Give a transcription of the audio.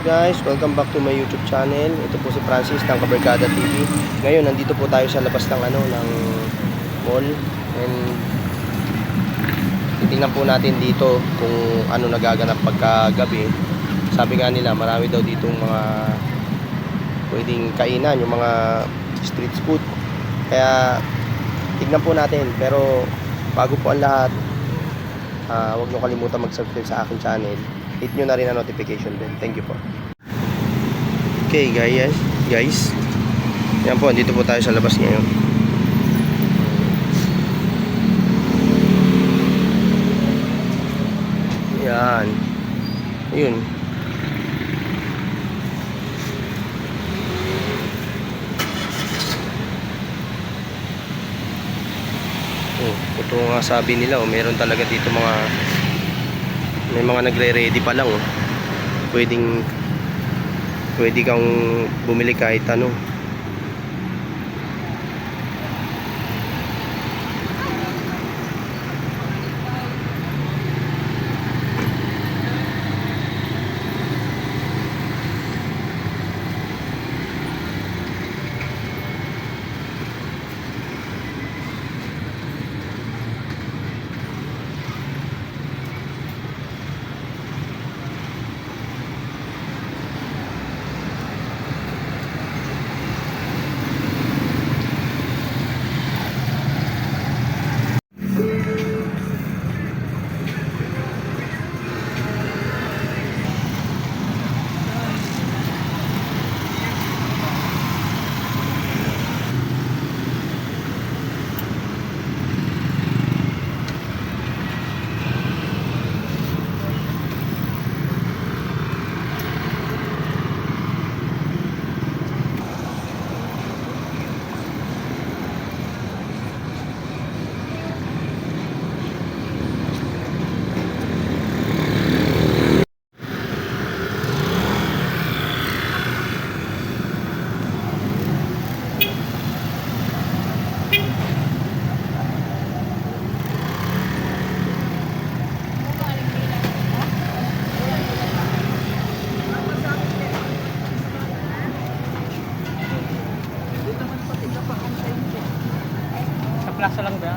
guys, welcome back to my YouTube channel. Ito po si Francis ng Kabarkada TV. Ngayon nandito po tayo sa labas ng ng mall, and titingnan po natin dito kung ano nagaganap pagkagabi. Sabi nga nila marami daw ditong mga pwedeng kainan, yung mga street food. Kaya tignan po natin, pero bago po ang lahat, huwag nyo kalimutan mag-subscribe sa aking channel. Hit nyo na rin ang notification bell. Thank you po. Okay guys, yan po, dito po tayo sa labas ngayon. Yan, ayun. Ito nga sabi nila, meron talaga dito may mga nagre-ready pa lang. Pwede kang bumili kahit ano. Plaza lang ba?